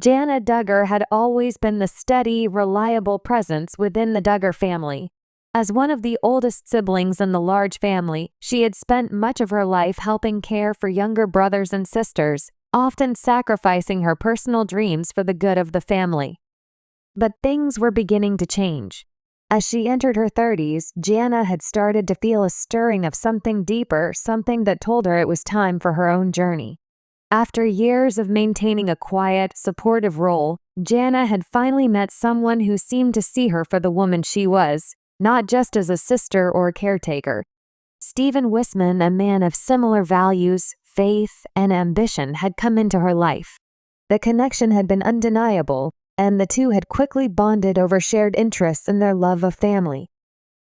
Jana Duggar had always been the steady, reliable presence within the Duggar family. As one of the oldest siblings in the large family, she had spent much of her life helping care for younger brothers and sisters, often sacrificing her personal dreams for the good of the family. But things were beginning to change. As she entered her 30s, Jana had started to feel a stirring of something deeper, something that told her it was time for her own journey. After years of maintaining a quiet, supportive role, Jana had finally met someone who seemed to see her for the woman she was, not just as a sister or caretaker. Stephen Wissmann, a man of similar values, faith, and ambition, had come into her life. The connection had been undeniable, and the two had quickly bonded over shared interests in their love of family.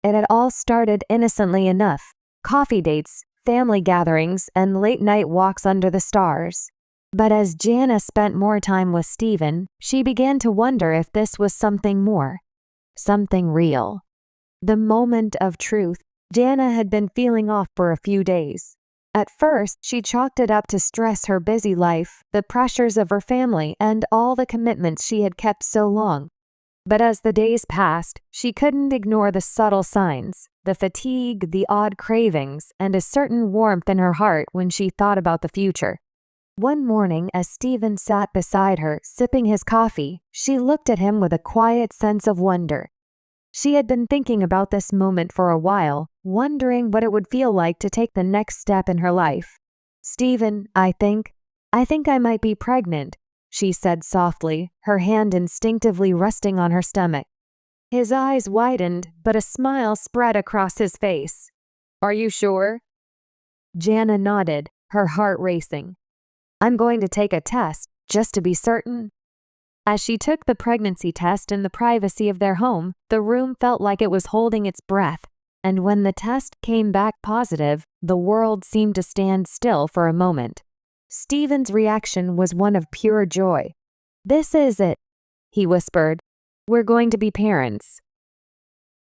It had all started innocently enough: coffee dates, family gatherings, and late-night walks under the stars. But as Jana spent more time with Stephen, she began to wonder if this was something more, something real. The moment of truth. Jana had been feeling off for a few days. At first, she chalked it up to stress, her busy life, the pressures of her family, and all the commitments she had kept so long. But as the days passed, she couldn't ignore the subtle signs, the fatigue, the odd cravings, and a certain warmth in her heart when she thought about the future. One morning, as Stephen sat beside her, sipping his coffee, she looked at him with a quiet sense of wonder. She had been thinking about this moment for a while, wondering what it would feel like to take the next step in her life. "Stephen, I think I might be pregnant," she said softly, her hand instinctively resting on her stomach. His eyes widened, but a smile spread across his face. "Are you sure?" Jana nodded, her heart racing. "I'm going to take a test, just to be certain." As she took the pregnancy test in the privacy of their home, the room felt like it was holding its breath, and when the test came back positive, the world seemed to stand still for a moment. Stephen's reaction was one of pure joy. "This is it," he whispered. "We're going to be parents."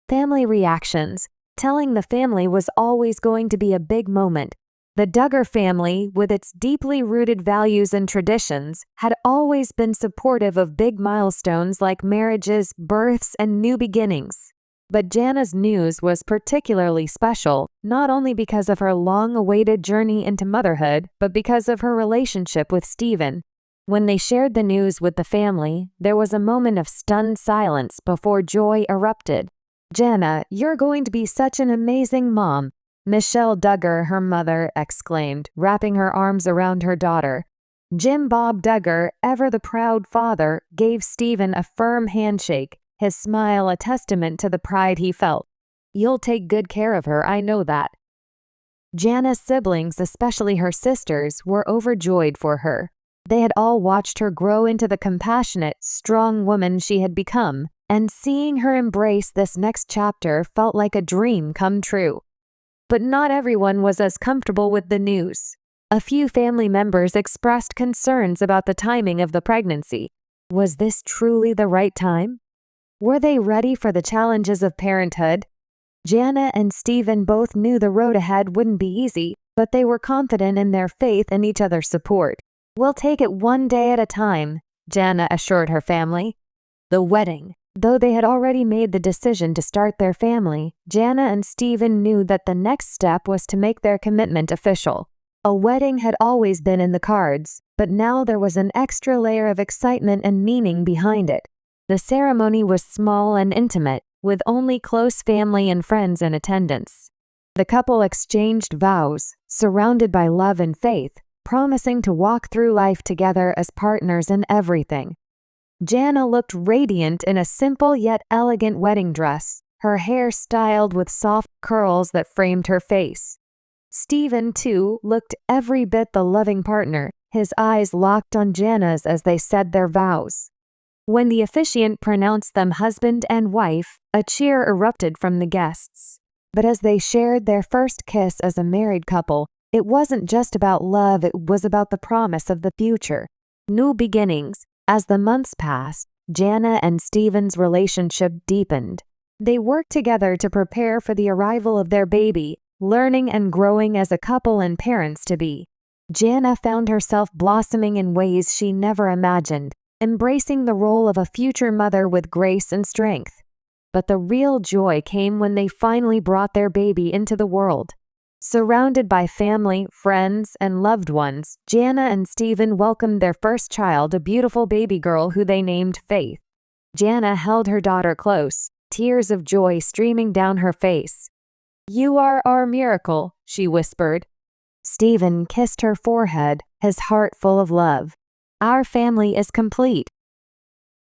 Family reactions. Telling the family was always going to be a big moment. The Duggar family, with its deeply rooted values and traditions, had always been supportive of big milestones like marriages, births, and new beginnings. But Jana's news was particularly special, not only because of her long-awaited journey into motherhood, but because of her relationship with Stephen. When they shared the news with the family, there was a moment of stunned silence before joy erupted. "Jana, you're going to be such an amazing mom," Michelle Duggar, her mother, exclaimed, wrapping her arms around her daughter. Jim Bob Duggar, ever the proud father, gave Stephen a firm handshake, his smile a testament to the pride he felt. "You'll take good care of her, I know that." Jana's siblings, especially her sisters, were overjoyed for her. They had all watched her grow into the compassionate, strong woman she had become, and seeing her embrace this next chapter felt like a dream come true. But not everyone was as comfortable with the news. A few family members expressed concerns about the timing of the pregnancy. Was this truly the right time? Were they ready for the challenges of parenthood? Jana and Stephen both knew the road ahead wouldn't be easy, but they were confident in their faith and each other's support. "We'll take it one day at a time," Jana assured her family. The wedding. Though they had already made the decision to start their family, Jana and Stephen knew that the next step was to make their commitment official. A wedding had always been in the cards, but now there was an extra layer of excitement and meaning behind it. The ceremony was small and intimate, with only close family and friends in attendance. The couple exchanged vows, surrounded by love and faith, promising to walk through life together as partners in everything. Jana looked radiant in a simple yet elegant wedding dress, her hair styled with soft curls that framed her face. Stephen, too, looked every bit the loving partner, his eyes locked on Jana's as they said their vows. When the officiant pronounced them husband and wife, a cheer erupted from the guests. But as they shared their first kiss as a married couple, it wasn't just about love, it was about the promise of the future. New beginnings. As the months passed, Jana and Stephen's relationship deepened. They worked together to prepare for the arrival of their baby, learning and growing as a couple and parents to be. Jana found herself blossoming in ways she never imagined, embracing the role of a future mother with grace and strength. But the real joy came when they finally brought their baby into the world. Surrounded by family, friends, and loved ones, Jana and Stephen welcomed their first child, a beautiful baby girl who they named Faith. Jana held her daughter close, tears of joy streaming down her face. "You are our miracle," she whispered. Stephen kissed her forehead, his heart full of love. "Our family is complete,"